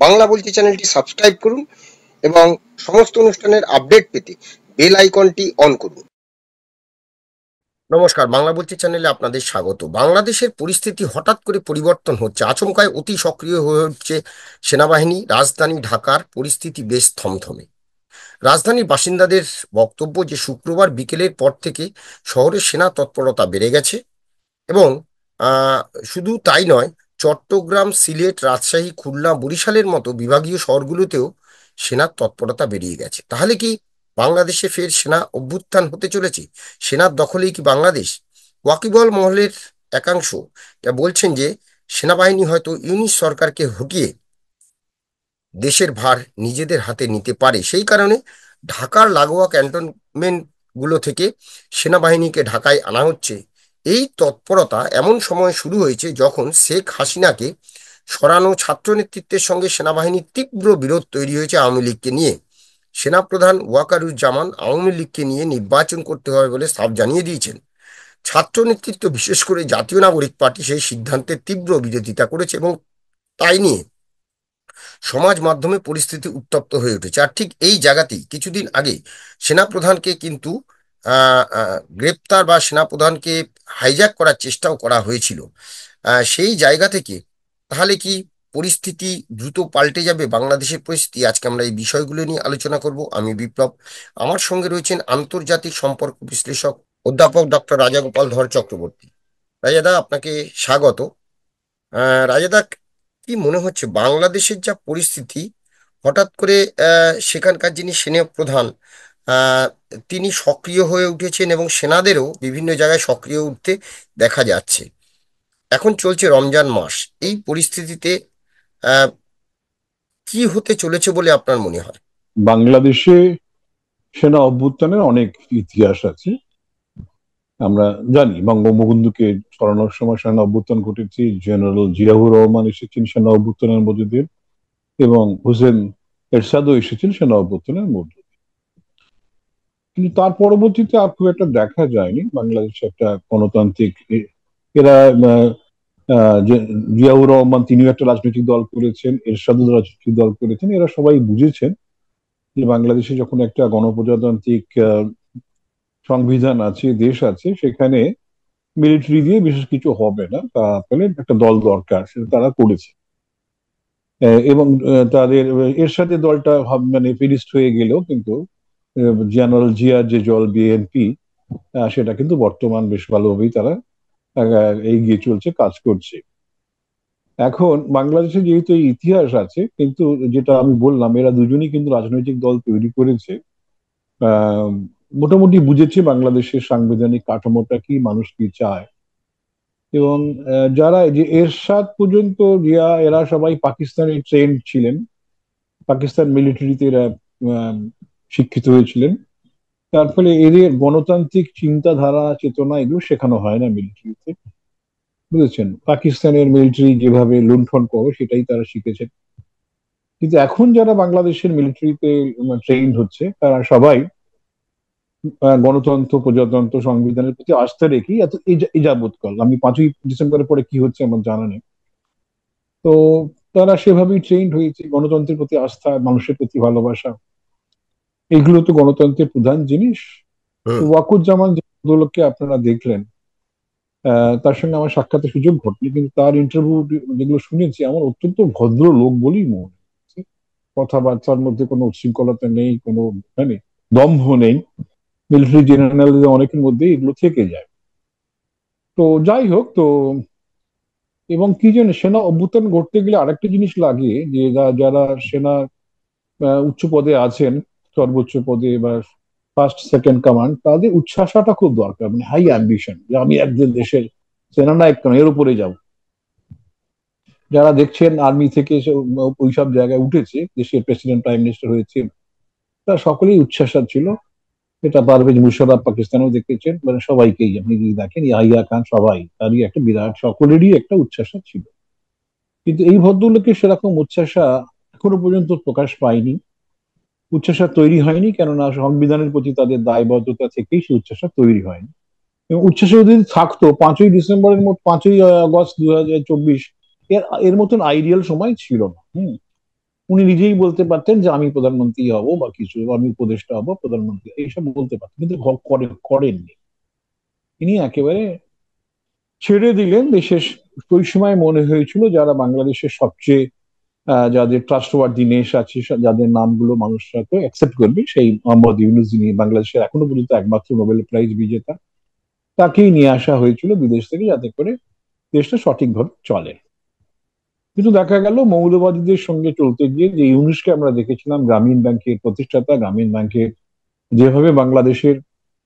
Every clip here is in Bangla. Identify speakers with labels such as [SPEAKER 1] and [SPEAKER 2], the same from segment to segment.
[SPEAKER 1] বাংলা বলছি চ্যানেলটি সাবস্ক্রাইব করুন এবং সমস্ত অনুষ্ঠানের আপডেট পেতে বেল আইকনটি অন করুন। নমস্কার, বাংলা বলছি চ্যানেলে আপনাদের স্বাগত। বাংলাদেশের পরিস্থিতি হঠাৎ করে পরিবর্তন হচ্ছে, আচমকায় অতি সক্রিয় হয়ে উঠছে সেনাবাহিনী। রাজধানী ঢাকার পরিস্থিতি বেশ থমথমে। রাজধানীর বাসিন্দাদের বক্তব্য যে শুক্রবার বিকেলের পর থেকে শহরের সেনা তৎপরতা বেড়ে গেছে এবং আহ, শুধু তাই নয়, চট্টগ্রাম, সিলেট, রাজশাহী, খুলনা, বরিশালের মতো বিভাগীয় শহরগুলোতেও সেনার তৎপরতা বেরিয়ে গেছে। তাহলে কি বাংলাদেশে ফের সেনা অভ্যুত্থান হতে চলেছে? সেনার দখলেই কি বাংলাদেশ? ওয়াকিবল মহলের একাংশ বলছেন যে সেনাবাহিনী হয়তো ইউনিস সরকারকে হটিয়ে দেশের ভার নিজেদের হাতে নিতে পারে। সেই কারণে ঢাকার লাগোয়া ক্যান্টনমেন্ট গুলো থেকে সেনাবাহিনীকে ঢাকায় আনা হচ্ছে। এই তৎপরতা এমন সময় শুরু হয়েছে যখন শেখ হাসিনাকে সরানো ছাত্র নেতৃত্বের সঙ্গে সেনাবাহিনীর তীব্র বিরোধ তৈরি হয়েছে আওয়ামী লীগকে নিয়ে। সেনাপ্রধান ওয়াকারুজ্জামান আওয়ামী লীগকে নিয়ে নির্বাচন করতে হবে বলে সাফ জানিয়ে দিয়েছেন। ছাত্র নেতৃত্ব, বিশেষ করে জাতীয় নাগরিক পার্টি, সেই সিদ্ধান্তের তীব্র বিরোধিতা করেছে এবং তাই নিয়ে সমাজ মাধ্যমে পরিস্থিতি উত্তপ্ত হয়ে উঠেছে। আর ঠিক এই জায়গাতেই কিছুদিন আগে সেনাপ্রধানকে কিন্তু গ্রেপ্তার বা সেনাপ্রধানকে হাইজ্যাক করার চেষ্টাও করা হয়েছিল। সেই জায়গা থেকে তাহলে কি পরিস্থিতি দ্রুত পাল্টে যাবে? বাংলাদেশের পরিস্থিতি, আজকে আমরা এই বিষয়গুলো নিয়ে আলোচনা করব। আমি বিপ্লব, আমার সঙ্গে রয়েছেন আন্তর্জাতিক সম্পর্ক বিশ্লেষক অধ্যাপক ডক্টর রাজাগোপাল ধর চক্রবর্তী। রাজাদা, আপনাকে স্বাগত। রাজাদা, কি মনে হচ্ছে বাংলাদেশের যা পরিস্থিতি, হঠাৎ করে সেখানকার যিনি সেনা প্রধান, আহ, তিনি সক্রিয় হয়ে উঠেছেন এবং সেনাদেরও বিভিন্ন জায়গায় সক্রিয় উঠতে দেখা যাচ্ছে। এখন চলছে রমজান মাস, এই পরিস্থিতিতে আহ কি হতে চলেছে বলে আপনার মনে হয়?
[SPEAKER 2] বাংলাদেশে সেনা অভ্যুত্থানের অনেক ইতিহাস আছে। আমরা জানি বঙ্গবন্ধুকে সরানোর সময় সেনা অভ্যুত্থান ঘটেছে, জেনারেল জিয়াউর রহমান এসেছেন সেনা অভ্যুত্থানের মধ্যে দিয়ে, এবং হোসেন এরশাদও এসেছেন সেনা অভ্যুত্থানের মধ্যে দিয়ে। কিন্তু তার পরবর্তীতে আর খুব একটা দেখা যায়নি বাংলাদেশে একটা গণতান্ত্রিক এরা জিয়াউর রহমান তিনিও একটা রাজনৈতিক দল করেছেন, এরশাদও রাজনৈতিক দল করেছেন। এরা সবাই বুঝেছেন যে বাংলাদেশে যখন একটা গণপ্রজাতান্ত্রিক সংবিধান আছে, দেশ আছে, সেখানে মিলিটারি দিয়ে বিশেষ কিছু হবে না, তা ফলে একটা দল দরকার, সেটা তারা করেছে। এবং তাদের এর সাথে দলটা মানে ফিরিস্ট হয়ে গেলেও কিন্তু জেনারেল জিয়ার যে দল বিএনপি, সেটা কিন্তু বর্তমান বেশ ভালোভাবেই তারা এগিয়ে চলছে, কাজ করছে। এখন বাংলাদেশে যেহেতু এই ইতিহাস আছে, কিন্তু যেটা আমি বললাম, এরা দুজনই কিন্তু রাজনৈতিক দল তৈরি করেছে, আহ মোটামুটি বুঝেছে বাংলাদেশের সাংবিধানিক কাঠামোটা কি, মানুষ কি চায়। এবং যারা যে এরশাদ পর্যন্ত জিয়া, এরা সবাই পাকিস্তানি ট্রেন ছিলেন, পাকিস্তান মিলিটারিতে এরা শিক্ষিত হয়েছিলেন। তার ফলে এদের গণতান্ত্রিক চিন্তাধারা, চেতনা, এগুলো শেখানো হয় না মিলিটারিতে, বুঝেছেন। পাকিস্তানের মিলিটারি যেভাবে লুণ্ঠন করে সেটাই তারা শিখেছেন। কিন্তু এখন যারা বাংলাদেশের মিলিটারিতে ট্রেন হচ্ছে, তারা সবাই গণতন্ত্র, প্রজাতন্ত্র, সংবিধানের প্রতি আস্থা রেখেই এত এই যাবৎকাল, আমি 5ই ডিসেম্বরের পরে কি হচ্ছে আমার জানা নেই, তো তারা সেভাবেই ট্রেন্ড হয়েছে। গণতন্ত্রের প্রতি আস্থা, মানুষের প্রতি ভালোবাসা, এগুলো তো গণতন্ত্রের প্রধান জিনিস। তো ওয়াকুজ্জামান যে ভদ্রলোককে আপনারা দেখলেন, তার সঙ্গে আমার সাক্ষাতের সুযোগ ঘটেনি, কিন্তু তার ইন্টারভিউ যেগুলো শুনেছি, আমার অত্যন্ত ভদ্র লোক বলেই মনে হচ্ছে। কথাবার্তার মধ্যে কোনো উচ্ছৃঙ্খলতা নেই, কোনো মানে দম্ভ নেই। মিলিটারি জেনারেল অনেকের মধ্যে এগুলো থেকে যায়। তো যাই হোক, তো এবং কি জানে, সেনা অভ্যুত্থান ঘটতে গেলে আরেকটা জিনিস লাগে, যে যারা সেনা উচ্চ পদে আছেন, সর্বোচ্চ পদে বা ফার্স্ট সেকেন্ড কমান্ড, তাদের উচ্ছ্বাসটা খুব দরকার, মানে হাই অ্যাম্বিশন, যে আমি একজন দেশের সেনানায়ক কেন, এর উপরে যাব। যারা দেখছেন আর্মি থেকে ওইসব জায়গায় উঠেছে, দেশের প্রেসিডেন্ট, প্রাইম মিনিস্টার হয়েছে, তারা সকলেই উচ্ছ্বাসার ছিল। এটা পারভেজ মুশাররফ পাকিস্তানেও দেখেছেন, মানে সবাইকেই আপনি যদি দেখেন, ইয়াহিয়া খান, সবাই তারই একটা বিরাট, সকলেরই একটা উচ্ছ্বাসা ছিল। কিন্তু এই ভদ্রলোকের সেরকম উচ্ছ্বাসা এখনো পর্যন্ত প্রকাশ পায়নি, উচ্ছ্বাসা তৈরি হয়নি, কেননা সংবিধানের প্রতি তাদের দায়বদ্ধতা থেকেই সেই উচ্ছ্বাসা তৈরি হয়নি। এবং উচ্ছ্বাসা যদি থাকতো, 5ই ডিসেম্বরের মতো, 5ই আগস্ট 2024 এর এর মতন আইডিয়াল সময় ছিল না। উনি নিজেই বলতে পারতেন যে আমি প্রধানমন্ত্রী হব বা কিছু, আমি উপদেষ্টা হব, প্রধানমন্ত্রী এইসব বলতে পারতেন, কিন্তু করেননি। তিনি একেবারে ছেড়ে দিলেন দেশের। ওই সময় মনে হয়েছিল যারা বাংলাদেশের সবচেয়ে যাদের ট্রাস্টওয়ার্দিনেস আছে, যাদের নামগুলো মানুষরা তো অ্যাকসেপ্ট করবে, সেই মোহাম্মদ ইউনূস, যিনি বাংলাদেশের এখনো পর্যন্ত একমাত্র নোবেল প্রাইজ বিজেতা, তাকেই নিয়ে আসা হয়েছিল বিদেশ থেকে, যাতে করে দেশটা সঠিকভাবে চলে। কিন্তু দেখা গেল মৌলবাদীদের সঙ্গে চলতে গিয়ে যে ইউনূসকে আমরা দেখেছিলাম, গ্রামীণ ব্যাংকের প্রতিষ্ঠাতা, গ্রামীণ ব্যাংকের যেভাবে বাংলাদেশের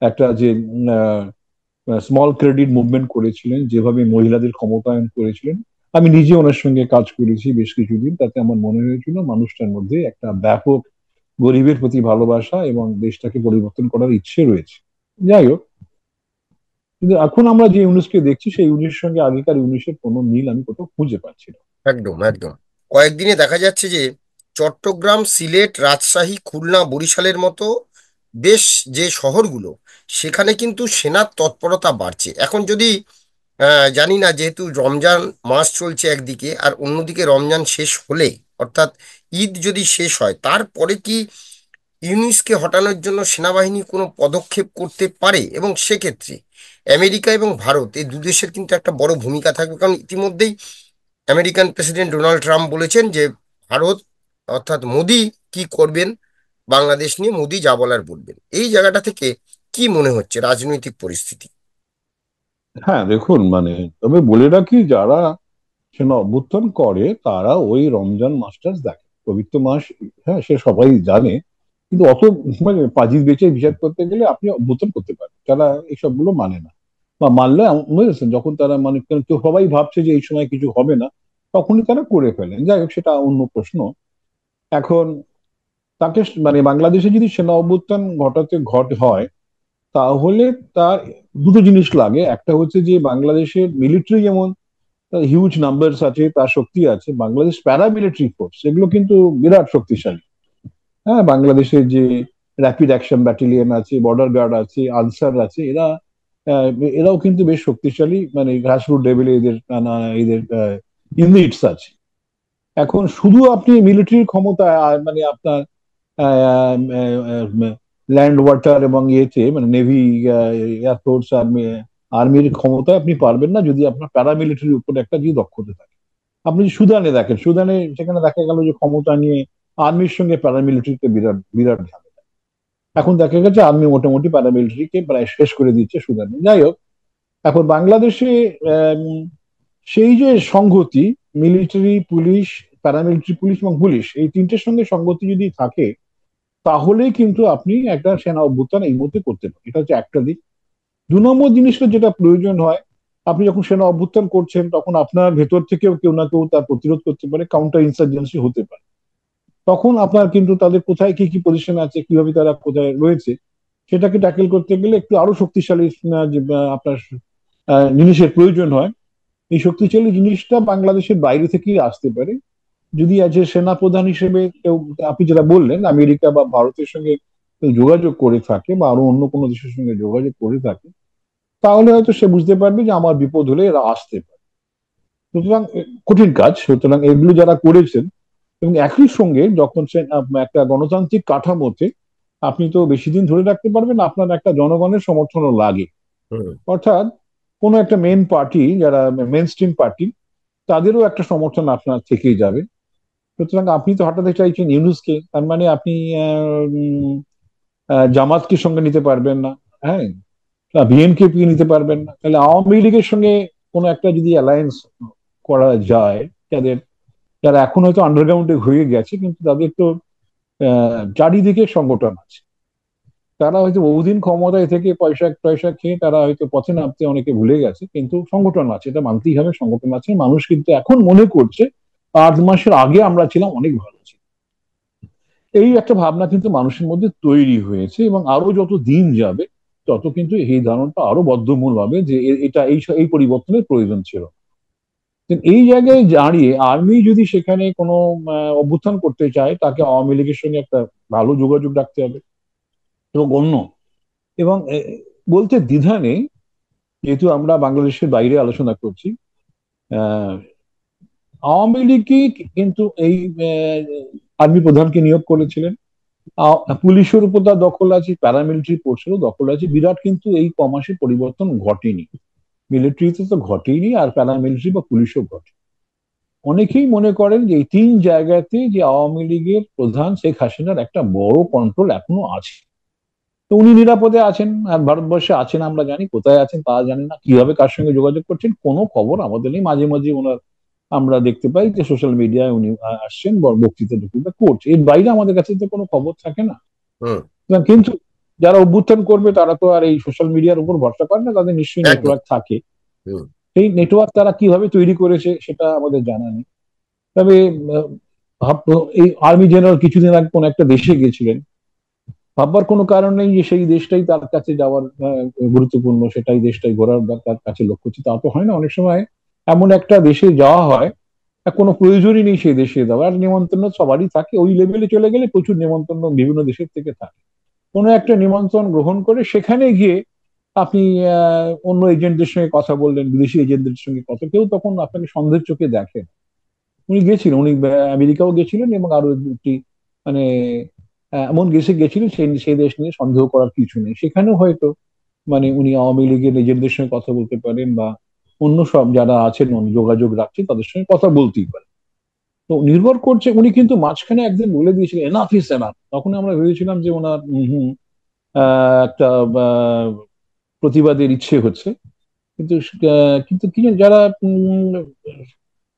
[SPEAKER 2] একটা যে স্মল ক্রেডিট মুভমেন্ট করেছিলেন, যেভাবে মহিলাদের ক্ষমতায়ন করেছিলেন, আমি নিজে ওনার সঙ্গে কাজ করেছি বেশ কিছুদিন, তাতে আমার মনে হয়েছিল মানুষটার মধ্যে একটা ব্যাপক গরিবের প্রতি ভালোবাসা এবং দেশটাকে পরিবর্তন করার ইচ্ছে রয়েছে। যাই হোক, কিন্তু এখন আমরা যে ইউনুসকে দেখছি সেই ইউনুসের সঙ্গে আগেকার ইউনুসের কোনো মিল আমি কোথাও খুঁজে পাচ্ছি না।
[SPEAKER 1] একদম একদম। কয়েকদিনে দেখা যাচ্ছে যে চট্টগ্রাম, সিলেট, রাজশাহী, খুলনা, বরিশালের মতো বেশ যে শহরগুলো, সেখানে কিন্তু সেনার তৎপরতা বাড়ছে। এখন যদি জানি না, যেহেতু রমজান মাস চলছে একদিকে, আর অন্যদিকে রমজান শেষ হলে, অর্থাৎ ঈদ যদি শেষ হয়, তারপরে কি ইউনিসকে হটানোর জন্য সেনাবাহিনী কোনো পদক্ষেপ করতে পারে? এবং সেক্ষেত্রে আমেরিকা এবং ভারত, এই দু দেশের কিন্তু একটা বড় ভূমিকা থাকবে। কারণ ইতিমধ্যেই আমেরিকান প্রেসিডেন্ট ডোনাল্ড ট্রাম্প বলেছেন যে ভারত, অর্থাৎ মোদি কি করবেন বাংলাদেশ নিয়ে, মোদি যা বলার বলবেন। এই জায়গাটা থেকে কি মনে হচ্ছে রাজনৈতিক পরিস্থিতি?
[SPEAKER 2] হ্যাঁ দেখুন, তবে বলে রাখি, যারা সেনা অভ্যুত্থান করে তারা ওই রমজান মাসটা দেখে, পবিত্র মাস, হ্যাঁ সে সবাই জানে। কিন্তু অত পাজির বেঁচে বিচার করতে গেলে আপনি অভ্যুত্থান করতে পারেন, তারা এইসব গুলো মানে না। বা মানলে বুঝেছেন, যখন তারা কেউ সবাই ভাবছে যে এই সময় কিছু হবে না, তখনই তারা করে ফেলেন। যাই হোক, সেটা অন্য প্রশ্ন। এখন তাকে বাংলাদেশে যদি সেনা অভ্যুত্থান হয়, তাহলে তার দুটো জিনিস লাগে। একটা হচ্ছে যে বাংলাদেশের মিলিটারি যেমন হিউজ নাম্বারস আছে, তার শক্তি আছে, বাংলাদেশ প্যারামিলিটারি ফোর্স এগুলো কিন্তু বিরাট শক্তিশালী। হ্যাঁ, বাংলাদেশের যে র্যাপিড অ্যাকশন ব্যাটালিয়ন আছে, বর্ডার গার্ড আছে, আনসার আছে, আহ, এরাও কিন্তু বেশ শক্তিশালী, গ্রাসরুট লেভেলে এদের এদের ইউনিটস আছে। এখন শুধু আপনি মিলিটারির ক্ষমতা আপনার ল্যান্ড, ওয়াটার এবং ইয়েতে নেভি, এয়ারফোর্স, আর্মির ক্ষমতায় আপনি পারবেন না যদি আপনার প্যারামিলিটারির উপর একটা যদি দক্ষতা থাকে। আপনি যদি সুদানে দেখেন, সুদানে সেখানে দেখা গেল যে ক্ষমতা নিয়ে আর্মির সঙ্গে প্যারামিলিটারিতে বিরাট বিরাট ঝামেলা। এখন দেখা গেছে আর্মি মোটামুটি প্যারামিলিটারিকে প্রায় শেষ করে দিচ্ছে সুদানে। যাই হোক, এখন বাংলাদেশে আম, সেই যে সংহতি, মিলিটারি, পুলিশ, প্যারামিলিটারি, পুলিশ এবং পুলিশ, এই তিনটের সঙ্গে সংগতি যদি থাকে, তাহলেই কিন্তু আপনি একটা সেনা অভ্যুত্থান এই মুহূর্তে করতে পারেন। এটা হচ্ছে একটা দিক। 2 নম্বর জিনিসটা যেটা প্রয়োজন হয়, আপনি যখন সেনা অভ্যুত্থান করছেন তখন আপনার ভেতর থেকেও কেউ না কেউ তার প্রতিরোধ করতে পারে, কাউন্টার ইনসার্জেন্সি হতে পারে। তখন আপনার কিন্তু তাদের কোথায় কি কি পজিশন আছে, কিভাবে তারা কোথায় রয়েছে, সেটাকে ট্যাকেল করতে গেলে একটু আরো শক্তিশালী আপনার জিনিসের প্রয়োজন হয়। এই শক্তিশালী জিনিসটা বাংলাদেশের বাইরে থেকেই আসতে পারে। যদি আজ সেনা প্রধান হিসেবে কেউ, আপনি যেটা বললেন, আমেরিকা বা ভারতের সঙ্গে কেউ যোগাযোগ করে থাকে বা আরো অন্য কোনো দেশের সঙ্গে যোগাযোগ করে থাকে, তাহলে হয়তো সে বুঝতে পারবে যে আমার বিপদ হলে এরা আসতে পারে। সুতরাং কঠিন কাজ, সুতরাং এগুলো যারা করেছেন, এবং একই সঙ্গে যখন সে একটা গণতান্ত্রিক কাঠামোতে আপনি তো বেশি দিন ধরে রাখতে পারবেন না, আপনার একটা জনগণের সমর্থনও লাগে।
[SPEAKER 1] হুম।
[SPEAKER 2] অর্থাৎ কোনো একটা মেন পার্টি, যারা মেন স্ট্রিম পার্টি, তাদেরও একটা সমর্থন আপনার থেকেই যাবে। সুতরাং আপনি তো হটাতে চাইছেন ইউনুসকে, তার মানে আপনি জামাতকে সঙ্গে নিতে পারবেন না, হ্যাঁ, বিএনপি নিতে পারবেন না, তাহলে আওয়ামী লীগের সঙ্গে কোনো একটা যদি অ্যালায়েন্স করা যায়, যাদের, যারা এখন হয়তো আন্ডারগ্রাউন্ডে হয়ে গেছে কিন্তু তাদের তো চারিদিকে সংগঠন আছে, তারা হয়তো বহুদিন ক্ষমতায় থেকে পয়সা টয়সা খেয়ে তারা হয়তো পথে নামতে অনেকে ভুলে গেছে, কিন্তু সংগঠন আছে, এটা মানতেই হবে, সংগঠন আছে। মানুষ কিন্তু এখন মনে করছে 8 মাসের আগে আমরা ছিলাম অনেক ভালো ছিল। এই একটা ভাবনা কিন্তু মানুষের মধ্যে তৈরি হয়েছে, এবং আরো যত দিন যাবে তত কিন্তু এই ধারণাটা আরো বদ্ধমূল হবে যে এটা এই পরিবর্তনের প্রয়োজন ছিল। কিন্তু এই জায়গায় দাঁড়িয়ে আর্মি যদি সেখানে কোনো অভ্যুত্থান করতে চায়, তাকে আওয়ামী লীগের সঙ্গে একটা ভালো যোগাযোগ রাখতে হবে এবং এবং বলতে দ্বিধা নেই, যেহেতু আমরা বাংলাদেশের বাইরে আলোচনা করছি, আহ আওয়ামী লীগই কিন্তু এই আর্মি প্রধানকে নিয়োগ করেছিলেন। পুলিশের উপর তার দখল আছে, প্যারামিলিটারি ফোর্সেরও দখল আছে বিরাট, কিন্তু এই কমাসে পরিবর্তন ঘটেনি। মিলিটারিতে তো ঘটেইনি, আর প্যারামিলিটারি বা পুলিশও ঘটে। অনেকেই মনে করেন যে এই তিন জায়গাতে যে আওয়ামী লীগের প্রধান শেখ হাসিনার একটা বড় কন্ট্রোল এখনো আছে। তো উনি নিরাপদে আছেন, আর ভারতবর্ষে আছেন আমরা জানি, কোথায় আছেন তা জানি না, কিভাবে কার সঙ্গে যোগাযোগ করছেন কোনো খবর আমাদের নেই। মাঝে মাঝে ওনার আমরা দেখতে পাই যে সোশ্যাল মিডিয়ায় উনি আসছেন, বক্তৃতা টক্তৃতা করছে, এর বাইরে আমাদের কাছে তো কোনো খবর থাকে না।
[SPEAKER 1] হুম।
[SPEAKER 2] কিন্তু যারা অভ্যুত্থান করবে তারা তো আর এই সোশ্যাল মিডিয়ার উপর ভরসা করে না, তাদের নিশ্চয়ই
[SPEAKER 1] একদম।
[SPEAKER 2] নেটওয়ার্ক থাকে।
[SPEAKER 1] হুম।
[SPEAKER 2] সেই নেটওয়ার্ক তারা কিভাবে তৈরি করেছে সেটা আমাদের জানা নেই। তবে এই আর্মি জেনারেল কিছুদিন আগে কোন একটা দেশে গেছিলেন, ভাববার কোনো কারণ নেই যে সেই দেশটাই তার কাছে যাওয়ার গুরুত্বপূর্ণ, সেটাই দেশটাই ঘোরার তার কাছে লক্ষ্য ছিল, তা তো হয় না। অনেক সময় এমন একটা দেশে যাওয়া হয় কোনো প্রয়োজনই নেই সেই দেশে যাওয়ার, নিমন্ত্রণ সবারই থাকে, ওই লেভেলে চলে গেলে প্রচুর নিমন্ত্রণ বিভিন্ন দেশের থেকে থাকে। কোনো একটা নিমন্ত্রণ গ্রহণ করে সেখানে গিয়ে আপনি অন্য এজেন্টদের সঙ্গে কথা বললেন, বিদেশি এজেন্টদের সঙ্গে কথা, কেউ তখন আপনাকে সন্দেহের চোখে দেখে। উনি গেছিলেন, উনি আমেরিকাও গেছিলেন এবং আরো একটি মানে এমন দেশে গেছিলেন সেই সেই দেশ নিয়ে সন্দেহ করার কিছু নেই। সেখানেও হয়তো উনি আওয়ামী লীগের এজেন্টদের সঙ্গে কথা বলতে পারেন, বা অন্য সব যারা আছেন যোগাযোগ রাখছে তাদের সঙ্গে কথা বলতেই পারেন। তো নির্ভর করছে, উনি কিন্তু মাঝখানে একদিন বলে দিয়েছিলেন এনাফ ইজ এনাফ, তখন আমরা ভেবেছিলাম যে ওনার একটা প্রতিবাদের ইচ্ছে হচ্ছে। কিন্তু কিন্তু কি জানেন, যারা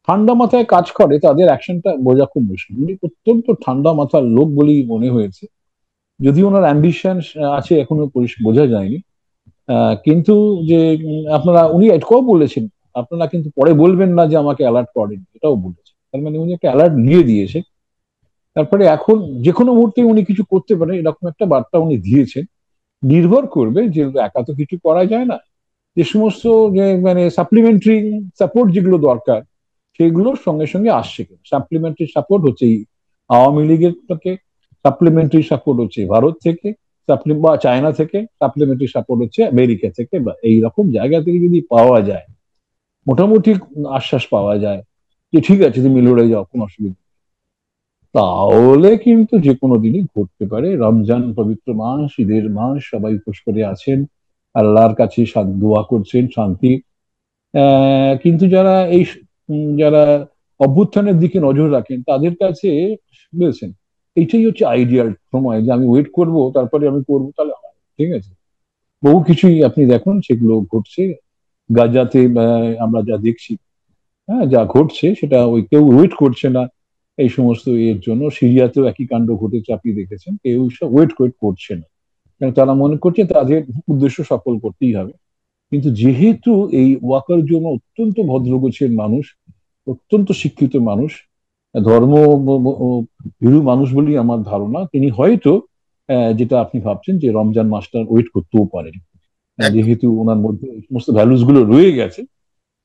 [SPEAKER 2] ঠান্ডা মাথায় কাজ করে তাদের অ্যাকশনটা বোঝা খুব মুশকিল। উনি অত্যন্ত ঠান্ডা মাথার লোক বলেই মনে হয়েছে, যদিও ওনার অ্যাম্বিশন আছে এখনো বোঝা যায়নি। কিন্তু যে আপনারা, উনি এটাও বলেছেন আপনারা কিন্তু পরে বলবেন না যে আমাকে অ্যালার্ট করেন, এটাও বলেছেন। তার মানে উনি একটা অ্যালার্ট দিয়ে দিয়েছে। তারপরে এখন যে কোনো মুহূর্তে উনি কিছু করতে পারেন এরকম একটা বার্তা উনি দিয়েছেন। নির্ভর করবে যে একা তো কিছু করা যায় না, যে সমস্ত যে সাপ্লিমেন্টারি সাপোর্ট যেগুলো দরকার সেগুলোর সঙ্গে সঙ্গে আসছে কিনা। সাপ্লিমেন্টারি সাপোর্ট হচ্ছে এই আওয়ামী লীগের থেকে, সাপ্লিমেন্টারি সাপোর্ট হচ্ছে ভারত থেকে, বা চায়না থেকে, সাপ্লিমেন্টারি সাপোর্ট হচ্ছে আমেরিকা থেকে, বা এইরকম জায়গা থেকে যদি পাওয়া যায়, মোটামুটি আশ্বাস পাওয়া যায় যে ঠিক আছে তুমি লড়ে যাও, কোনো অসুবিধা নেই, তাহলে কিন্তু যে কোনো দিনই ঘটতে পারে। রমজান পবিত্র মাস, ঈদের মাস, সবাই উপোস করে আছেন, আল্লাহর কাছে দোয়া করছেন শান্তি। কিন্তু যারা যারা অভ্যুত্থানের দিকে নজর রাখেন তাদের কাছে বুঝেছেন এইটাই হচ্ছে আইডিয়াল সময়, যে আমি ওয়েট করব তারপরে আমি করবো, তাহলে হয়। ঠিক আছে, বহু কিছুই আপনি দেখুন সেগুলো ঘটছে গাজাতে, আমরা যা দেখছি, হ্যাঁ যা ঘটছে সেটা ওই কেউ ওয়েট করছে না এই সমস্ত এর জন্য। সিরিয়াতেও একই কাণ্ড ঘটেছে, আপনি দেখেছেন, কেউ সব ওয়েট করছে না, কারণ তারা মনে করছে তাদের উদ্দেশ্য সফল করতেই হবে। কিন্তু যেহেতু এই ওয়াকার জন্য অত্যন্ত ভদ্রগোছের মানুষ, অত্যন্ত শিক্ষিত মানুষ, ধর্ম ভীরু মানুষ বলেই আমার ধারণা, তিনি হয়তো যেটা আপনি ভাবছেন যে রমজান মাসটা ওয়েট করতেও পারেন,
[SPEAKER 1] একদম।
[SPEAKER 2] যেহেতু ওনার মধ্যে এই সমস্ত ভ্যালুস গুলো রয়ে গেছে।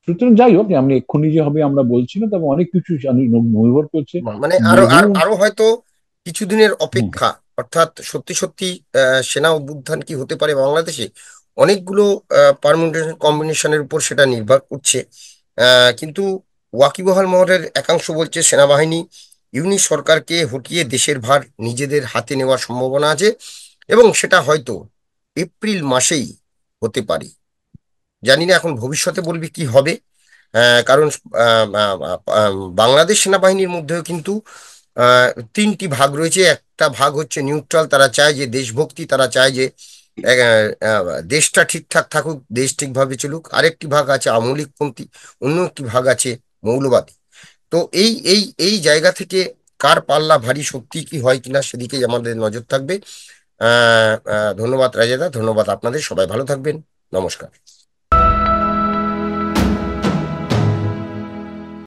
[SPEAKER 2] সুতরাং যাই হোক, আমি এক্ষুনি যে হবে আমরা বলছি না, তবে অনেক কিছু নির্ভর করছে।
[SPEAKER 1] মানে আরো
[SPEAKER 2] বহু
[SPEAKER 1] আরো হয়তো কিছুদিনের
[SPEAKER 2] হুম,
[SPEAKER 1] অপেক্ষা, অর্থাৎ সত্যি সত্যি সেনা অভ্যুত্থান কি হতে পারে বাংলাদেশে, অনেকগুলো পারমুটেশন কম্বিনেশনের উপর সেটা নির্ভর করছে। কিন্তু ওয়াকিবহাল মহলের একাংশ বলছে সেনাবাহিনী ইউনিট সরকারকে হটিয়ে দেশের ভার নিজেদের হাতে নেওয়ার সম্ভাবনা আছে, এবং সেটা হয়তো এপ্রিল মাসেই হতে পারে। জানি না এখন ভবিষ্যতে বলবি কি হবে। কারণ আহ, আহ, বাংলাদেশ সেনাবাহিনীর মধ্যেও কিন্তু আহ, তিনটি ভাগ রয়েছে। একটা ভাগ হচ্ছে নিউট্রাল, তারা চায় যে দেশভক্তি, তারা চায় যে আহ, আহ, দেশটা ঠিকঠাক থাকুক, দেশ ঠিকভাবে চলুক। আরেকটি ভাগ আছে আমলিকপন্থী, অন্য একটি ভাগ আছে মৌলবাদী। তো এই জায়গা থেকে কার পাল্লা ভারী, সত্যি কি হয় কিনা সেদিকে আমাদের নজর থাকবে। ধন্যবাদ রাজেদা, ধন্যবাদ আপনাদের, সবাই ভালো থাকবেন। নমস্কার।